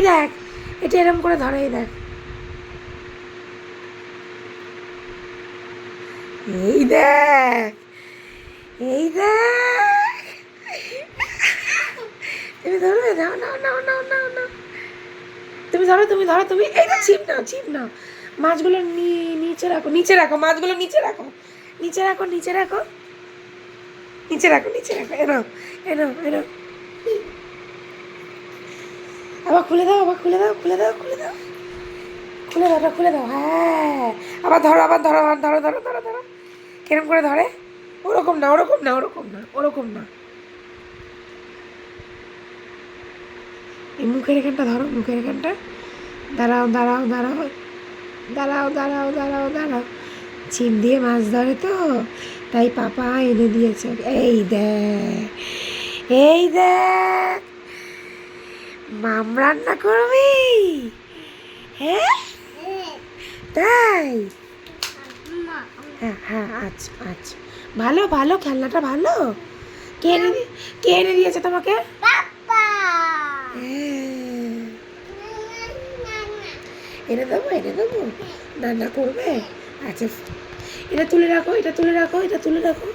দেখ, এটা এরম করে ধরে, এই দেখ, এই দেখ, এই দেখ, তুমি ধরবে, নাও নাও নাও নাও নাও নাও, তুমি ধরো, তুমি ধরো, তুমি এই না, ছিপ নাও, ছিপ নাও, মাছগুলো নিচে রাখো, নিচে রাখো, মাছগুলো নিচে রাখো, নিচে রাখো, নিচে রাখো, নিচে রাখো, নিচে রাখো, এনো এনো এনো, আবার খুলে দাও, আবার খুলে দাও, খুলে দাও, খুলে দাও, খুলে দাও, ওটা খুলে দাও, হ্যাঁ, আবার ধরো, আবার ধরো, আবার ধরো, ধরো, ধরো, ধরো, কিরম করে ধরে, ওরকম না, ওরকম না, ওরকম না, ওরকম না, এই মুখের এখানটা ধরো, মুখের এখানটা, দাঁড়াও দাঁড়াও দাঁড়াও, দাঁড়াও দাঁড়াও দাঁড়াও দাঁড়াও, ছিপ দিয়ে মাছ ধরে তো, তাই পাপা এনে দিয়েছে, এই দেখ, এই দেখ, মাম রান্না করবি, হ্যাঁ, তাই, হ্যাঁ হ্যাঁ, আচ্ছা আচ্ছা, ভালো ভালো, খেলনাটা ভালো, কে এনে দিয়েছে তোমাকে? হ্যাঁ, এনে দেবো, এনে দেবো, রান্না করবে, আচ্ছা, এটা তুলে রাখো, এটা তুলে রাখো, এটা তুলে রাখো,